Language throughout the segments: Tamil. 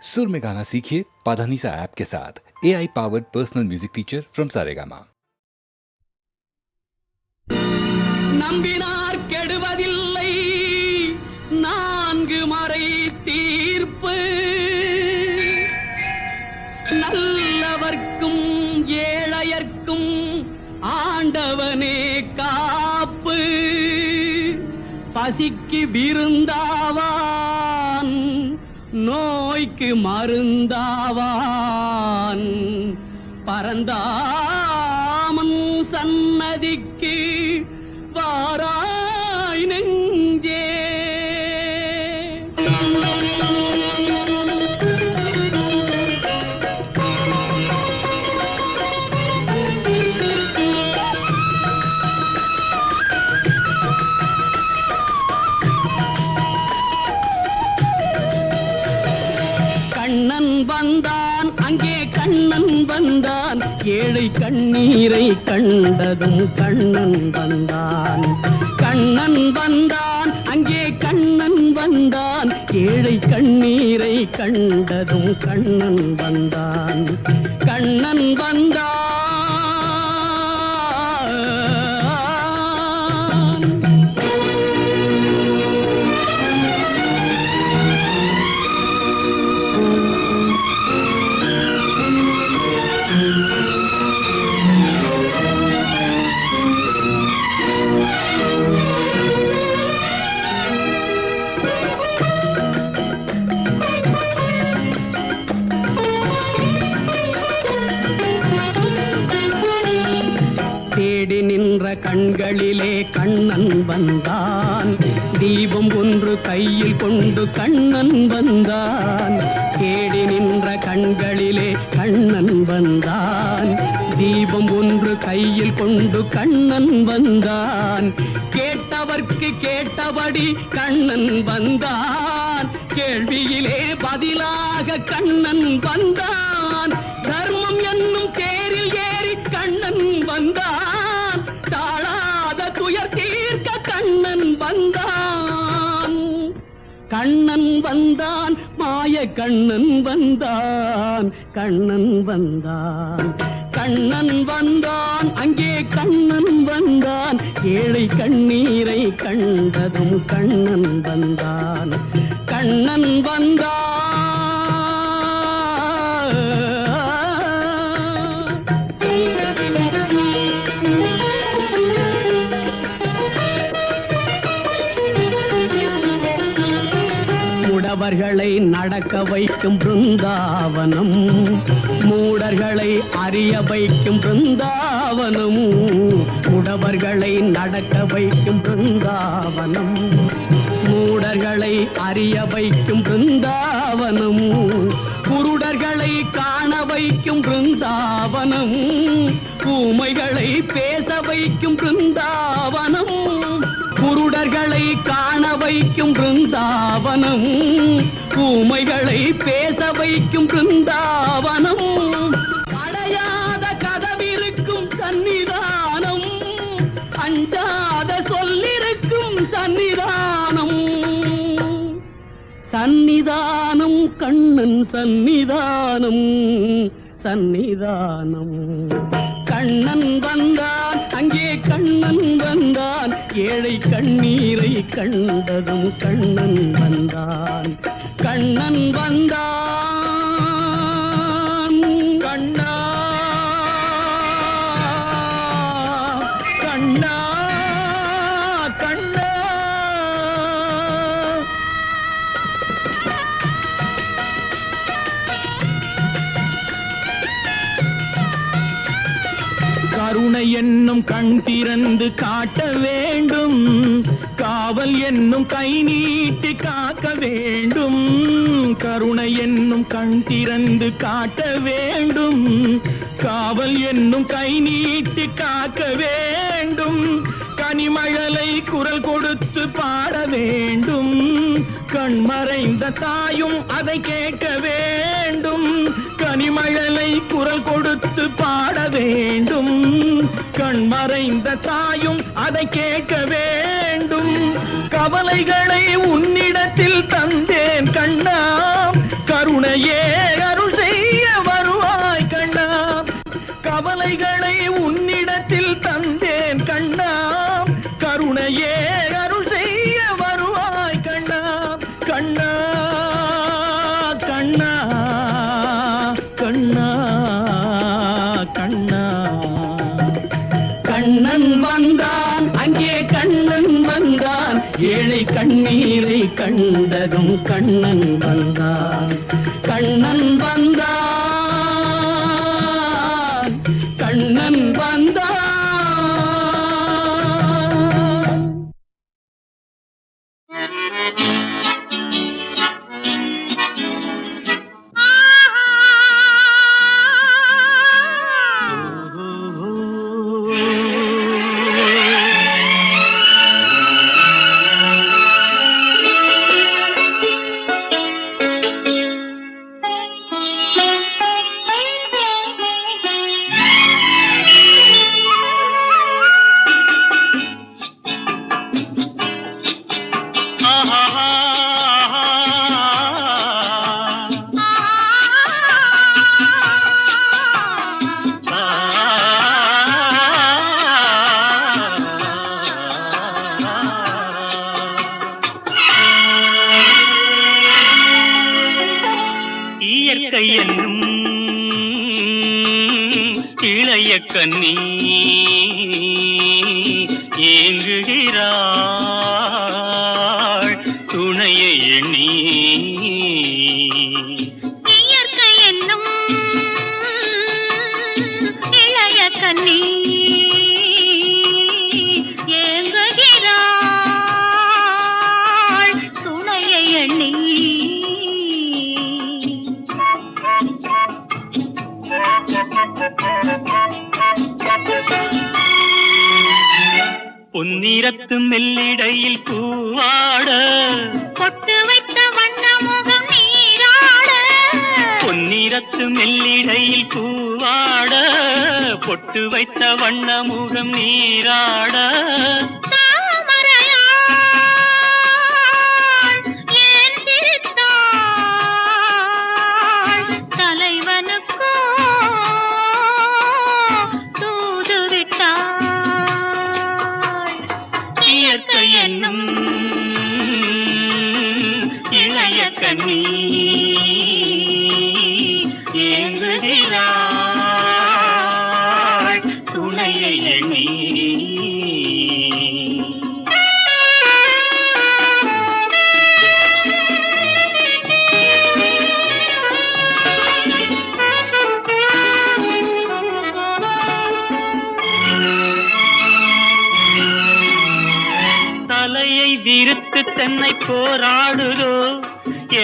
सुर में गाना सीखिए पाधानीसा ऐप के साथ। AI powered personal music teacher from Saregama. நம்பினார் கெடுவதில்லை நான்கு மறை தீர்ப்பு நல்லவர்க்கும் ஏழையர்க்கும் ஆண்டவனே காப்பு பசிக்கு விருந்தாவான் நோய்க்கு மருந்தாவான் பரந்தாமன் சன்னதிக்கு வாராய் நெஞ்சே. கண்ணன் வந்தான் அங்கே கண்ணன் வந்தான் ஏழை கண்ணீரை கண்டதும் கண்ணன் வந்தான். கண்ணன் வந்தான் அங்கே கண்ணன் வந்தான் ஏழை கண்ணீரை கண்டதும் கண்ணன் வந்தான். கண்ணன் வந்தான் தேடி நின்ற கண்களிலே கண்ணன் வந்தான். தீபம் ஒன்று கையில் கொண்டு கண்ணன் வந்தான். தேடி நின்ற கண்களிலே கண்ணன் வந்தான். தீபம் ஒன்று கையில் கொண்டு கண்ணன் வந்தான். கேட்டவர்க்கு கேட்டபடி கண்ணன் வந்தான். கேள்வியிலே பதிலாக கண்ணன் வந்தான். தர்மம் என்னும் தேரில் ஏறி கண்ணன் வந்தான். தாழாத துயர் தீர்க்க கண்ணன் வந்தான். கண்ணன் வந்தான் மாய கண்ணன் வந்தான். கண்ணன் வந்தான் கண்ணன் வந்தான் அங்கே கண்ணன் வந்தான் ஏழை கண்ணீரை கண்டதும் கண்ணன் வந்தான். கண்ணன் வந்தான் முடவர்களை நடக்க வைக்கும் பிருந்தாவனம். மூடர்களை அறிய வைக்கும் பிருந்தாவனம். முடவர்களை நடக்க வைக்கும் பிருந்தாவனம். மூடர்களை அறிய வைக்கும் பிருந்தாவனம். குருடர்களை காண வைக்கும் பிருந்தாவனம். ஊமைகளை பேச வைக்கும் பிருந்தாவனம். குருடர்களை காண வைக்கும் பிருந்தாவனம். ஊமைகளை பேச வைக்கும் பிருந்தாவனம். அடையாத கதவிருக்கும் சன்னிதானம். அஞ்சாத சொல்லிருக்கும் சன்னிதானம். சன்னிதானம் கண்ணன் சன்னிதானம். சன்னிதானம் கண்ணன் வந்தான் அங்கே கண்ணன் வந்தான் ஏழை கண்ணீரை கண்டதும் கண்ணன் வந்தான். கண்ணன் வந்தான் கண்ணா கண்ணா கண்ணா. கருணை என்னும் கண் திறந்து காட்ட வேண்டும். காவல் என்னும் கை நீட்டி காக்க வேண்டும். கருணை என்னும் கண் திறந்து காட்ட வேண்டும். காவல் என்னும் கை நீட்டி காக்க வேண்டும். கனிமழலை குரல் கொடுத்து பாட வேண்டும். கண்மறைந்த தாயும் அதை கேட்க வேண்டும். கனிமழலை குரல் கொடுத்து பாட வேண்டும். கண்மறைந்த தாயும் அதை கேட்க வேண்டும். கவலைகளை உன்னிடத்தில் தந்தேன் கண்ணா. கருணையே அருள் செய்ய வருவாய் கண்ணா, கவலைகளை உன்னிடத்தில் தந்தேன் கண்ணா, கருணையே அருள் செய்ய வருவாய் கண்ணா, கண்ணா கண்ணா கண்ணா கண்ணா. கண்ணன் வந்தான், அங்கே கண்ணன் வந்தான், ஏழை கண்ணீரை கண்டதும் கண்ணன் வந்தான், கண்ணன் வந்தான், கண்ணன் வந்தான். இளைய கண்ணி ஏங்குகிறாள் துணையை எண்ணி, இயற்கை என்னும் இளைய கண்ணி ஏங்குகிறாள் துணையை எண்ணி. பொன்னிறத்து மெல்லிடையில் பூவாட, பொட்டு வைத்த வண்ண முகம் நீராட, பொன்னிறத்து மெல்லிடையில் பூவாட, பொட்டு வைத்த வண்ண முகம் நீராட, தாமரையாள் ஏன் சிரித்தாள், தலைவனுக்கோ தூது விட்டாள். இயற்கை என்னும் இளைய கண்ணி ஏங்குகிறாள் துணையை எண்ணி. தலையை விரித்து தன்னை போராடுதோ,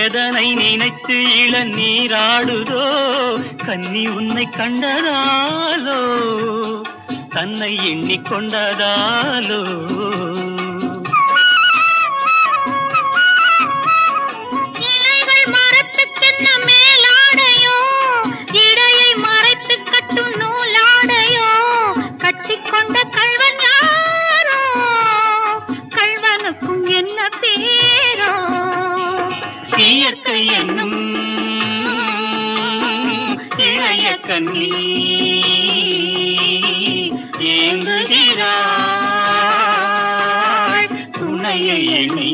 எதனை நினைத்து இளநீராடுதோ, கன்னி உன்னை கண்டதாலோ தன்னை எண்ணிக்கொண்டதாலோ. இலைகள் மரத்துக்கென்ன மேலாடையோ, இடையை மறைத்து கட்டும் நூலாடையோ, கட்டிக்கொண்ட கள்வன் யாரோ, கள்வனுக்கும் என்ன பேரோ. இயற்கை என்னும் இளைய கண்ணி ஏங்குகிறாள் துணையை எண்ணி.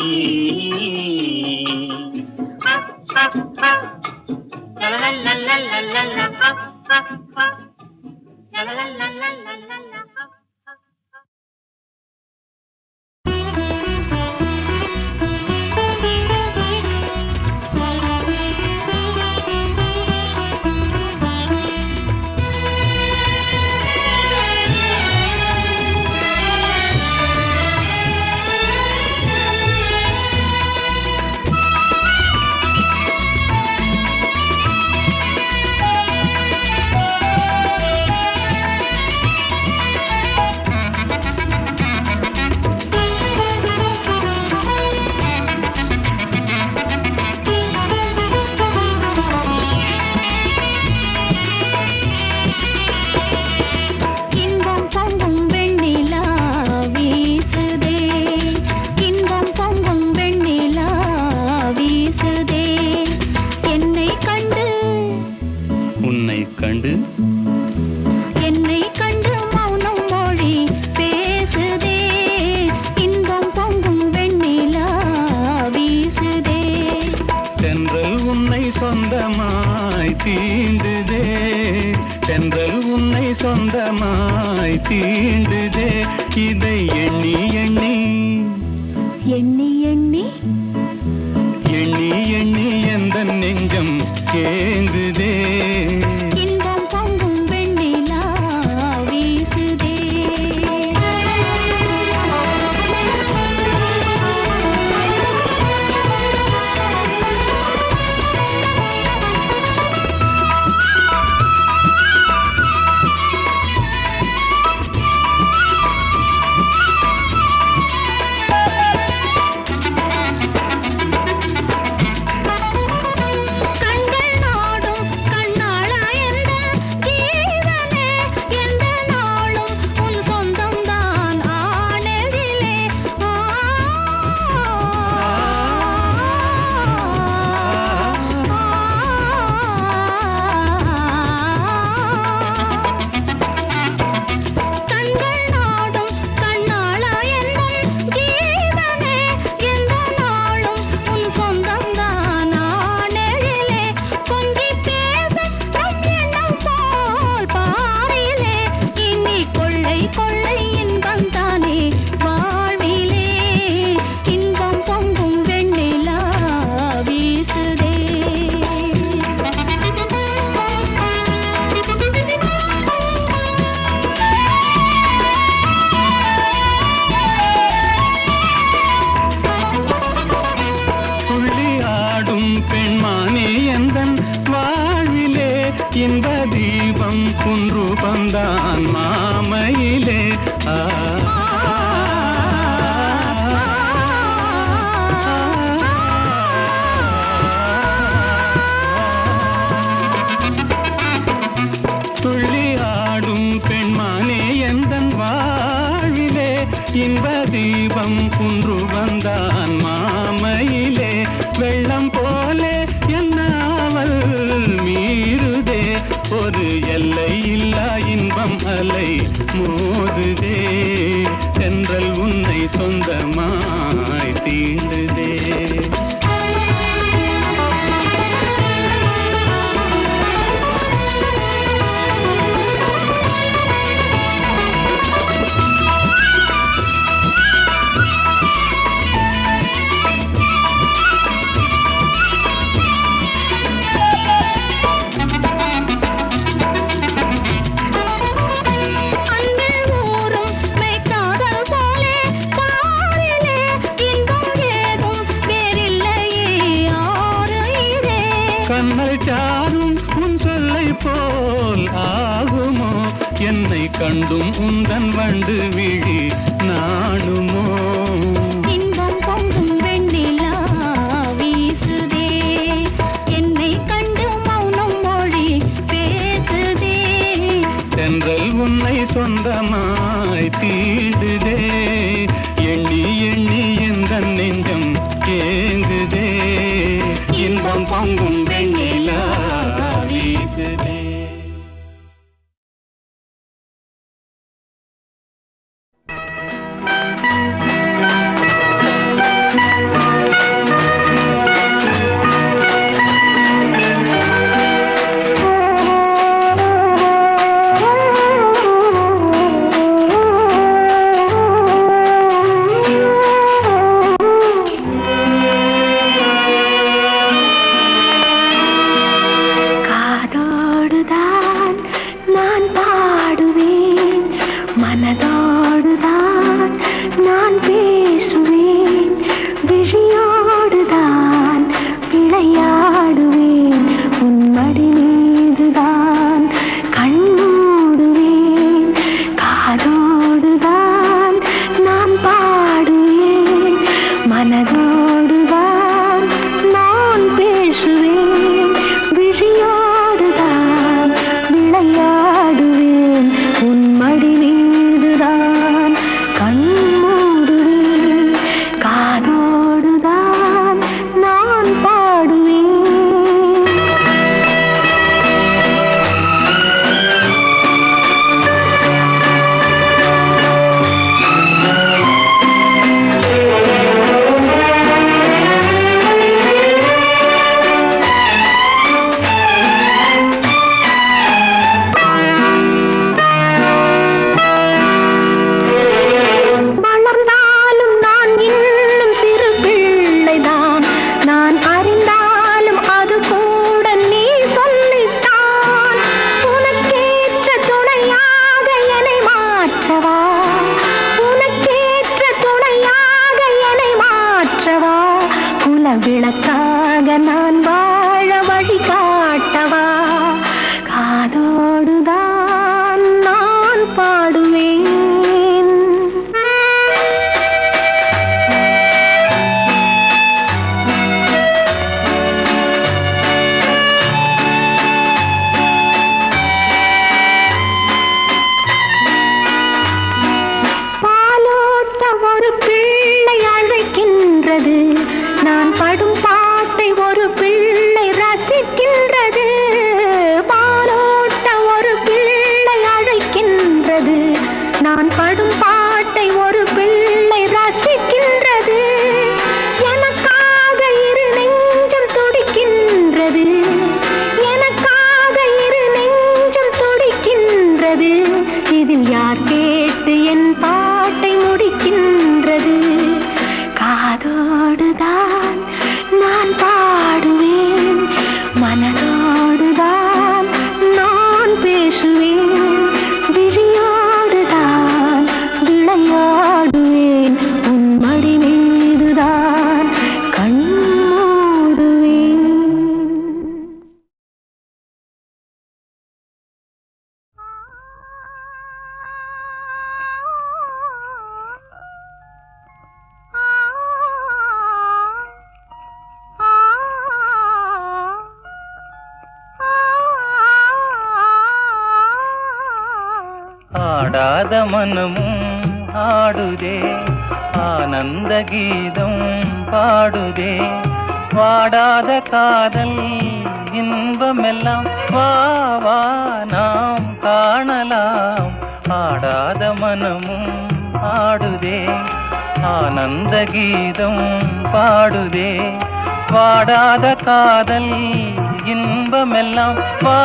உன்னை சொந்தமாய் தீண்டுதே, தென்றல் உன்னை சொந்தமாய் தீண்டுதே. இதை எண்ணி எண்ணி எண்ணி எண்ணி எண்ணி எண்ணி எந்த நெஞ்சம் ஏங்குதே. இன்பம் பொங்கும் வெண்ணிலா வீசுதே. கண்கள் நாடும் கண்ணாளா எந்த ஜீவனே, எந்த நாளும் உன் சொந்தம்தான் ஆனதிலே. கண்கள் நாடும் கண்ணாளா எந்த ஜீவனே, எந்த நாளும் உன் சொந்தம்தான் ஆனதிலே. கொஞ்சி பேச நம் எண்ணம் போல் பாரிலே, இனி கொள்ளை கொள்ளை இன்பம் தானே வாழ்விலே. இன்பம் பொங்கும் வெண்ணிலா வீசுதே. துள்ளி ஆடும் பெண்மானே எந்தன் வாழ்விலே, இன்ப தீபம் குன்று பந்தான் மாமையிலே. துள்ளி ஆடும் பெண்மானே எந்தன் வாழ்விலே, இன்ப தீபம் குன்று வந்தான் மாமையிலே. வெள்ளம் போலே என்னாவல் மீறுதே, ஒரு எல்லை இல்லா இன்பம் அலை மோதுதே. தென்றல் உன்னை சொந்தமாய் தீண்டுதே. அன்பில் ஊறும் மெய்க்காதல் போலே பாரிலே, இன்பம் ஏதும் வேறில்லையே ஆறுயிரே. கண்ணல் சாரும் உன் சொல்லை போல் ஆகுமோ, என்னை கண்டும் உந்தன் வண்டு விழி நாணுமோ. இன்பம் பொங்கும் வெண்ணிலா வீசுதே, என்னை கண்டு மௌனம் மொழி பேசுதே. தென்றல் உன்னை சொந்தமாய் தீண்டுதே, எண்ணி எண்ணி எந்த நெஞ்சம் ஏங்குதே. இன்பம் பொங்கும் வெண்ணிலா வீசுதே. கண்ணோடுதான் நான் பேசுவேன், விழியோடுதான் விளையாடுவேன், உன் மடி மீதுதான் கண் மூடுவேன். ஆடாத மனமும் ஆடுதே, ஆனந்த கீதம் பாடுதே, வாடாத காதல் இன்பமெல்லாம் வா வா நாம் காணலாம். ஆடாத மனமும் ஆடுதே, ஆனந்த கீதம் பாடுதே, வாடாத காதல் இன்பமெல்லாம் வா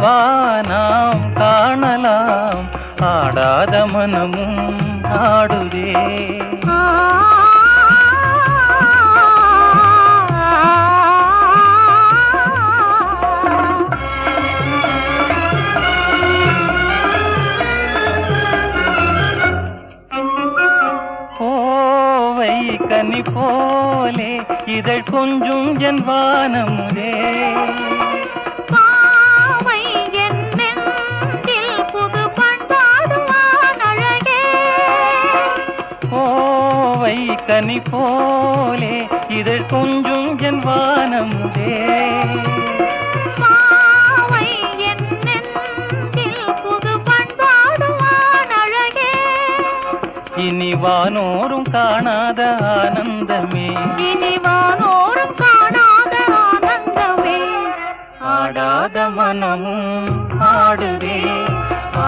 வா நாம் காணலாம். ஆடாத மனமும் ஆடுதே. கோவை கனி போலே இதழ் கொஞ்சும் என் வானமுதே, கனி போலே இதழ் கொஞ்சும் என் வானமுதே, இனி வானோரும் காணாத ஆனந்தமே, இனி வானோரும் காணாத ஆனந்தமே. ஆடாத மனமும் ஆடுதே,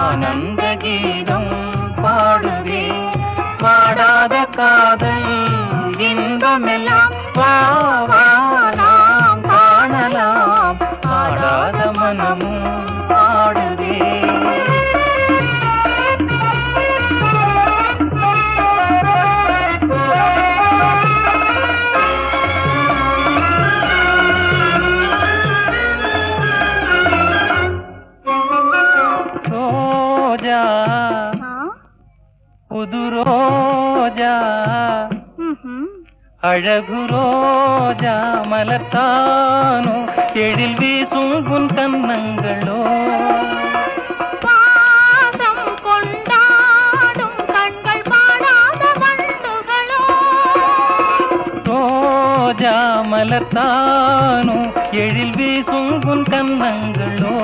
ஆனந்த கீதம் பாடுதே, வாடாத காதல் இன்பமெல்லாம் வா வா நாம் காணலாம். ஆடாத மனமும் ஆடுதே. ரோஜா புது ரோஜா, அழகு ரோஜா மலர்த்தானோ, எழில் வீசும் உன் கன்னங்களோ, பாசம் கொண்டாடும் கண்கள் பாடாத வண்டுகளோ, ரோஜா மலர்த்தானோ, எழில் வீசும் உன் கன்னங்களோ,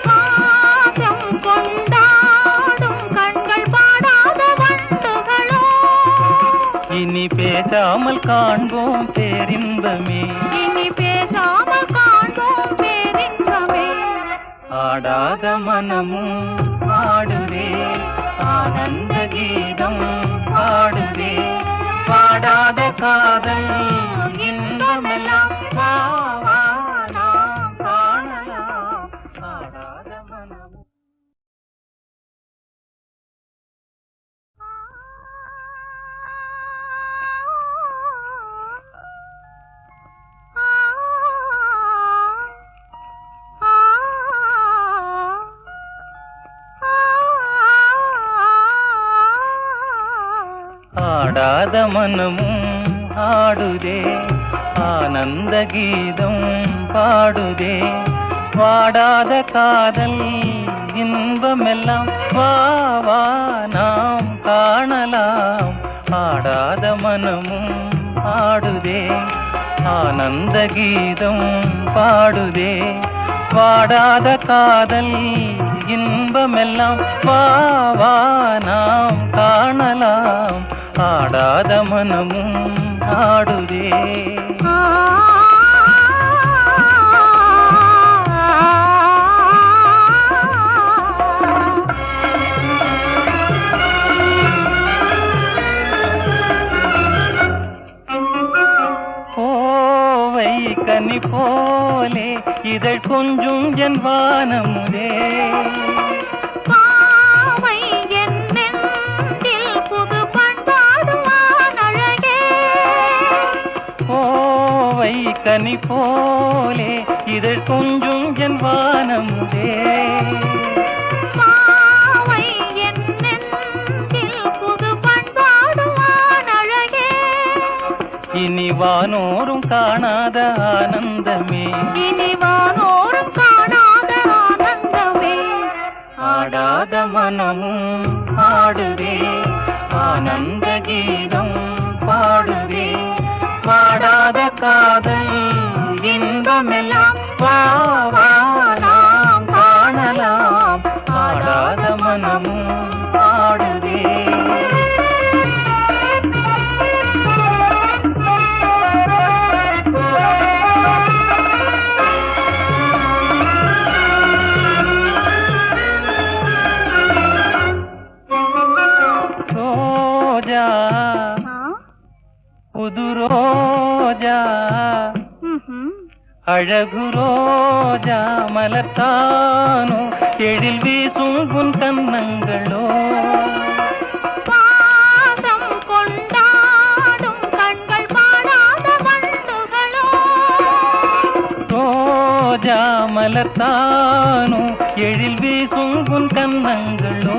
பாசம் கொண்டாடும் கண்கள் பாடாத வண்டுகளோ. இனி பேசாமல் காண்போம் பேரின்பமே, இனி பேசாமல் காண்போம் பேரின்பமே. ஆடாத மனமும் ஆடுதே, ஆனந்த கீதம் பாடுதே, பாடாத காதல் இன்பமெல்லாம் வா வா நாம் காணலாம். ஆடாத மனமும் ஆடாத மனமும் ஆடுதே, ஆனந்த கீதம் பாடுதே, வாடாத காதல் இன்பமெல்லாம் வா வா நாம் காணலாம். ஆடாத மனமும் ஆடுதே, ஆனந்த கீதம் பாடுதே, வாடாத காதல் இன்பமெல்லாம் வா வா நாம் காணலாம். ஆடாத மனமும் ஆடுதே. கோவை கனி போலே இதழ் கொஞ்சும் என் வானமுதே, கனி போலே இதழ் கொஞ்சும் என் வானமுதே. பாவை என் நெஞ்சில் புது பண்பாடுவான் அழகே. இனி வானோரும் காணாத ஆனந்தமே, இனி வானோரும் காணாத ஆனந்தமே. ஆடாத மனமும் ஆடுதே, ஆனந்த கீதம் பாடுதே. வாடாத காதல் இன்பமெல்லாம் வா வா நாம் காணலாம். ஆடாத மனமும் ஆடுதே. ரோஜா புது ரோஜா, அழகு ரோஜா மலர்த்தானோ, எழில் வீசும் உன் கன்னங்களோ. பாசம் கொண்டாடும் கண்கள் பாடாத வண்டுகளோ. ரோஜா மலர்த்தானோ, எழில் வீசும் உன் கன்னங்களோ.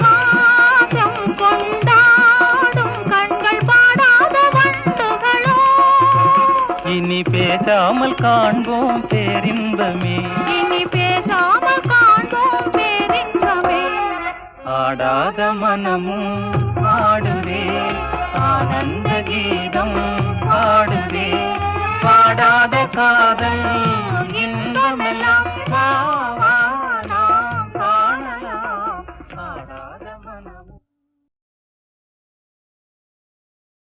பாசம் கொண்டாடும் கண்கள் பாடாத வண்டுகளோ. இனி பேசாமல் காண்போம் பேரின்பமே, இனி பேசாமல் காண்போம் பேரின்பமே. ஆடாத மனமும் ஆடுதே, ஆனந்த கீதம் பாடுதே. பாடாத காதல்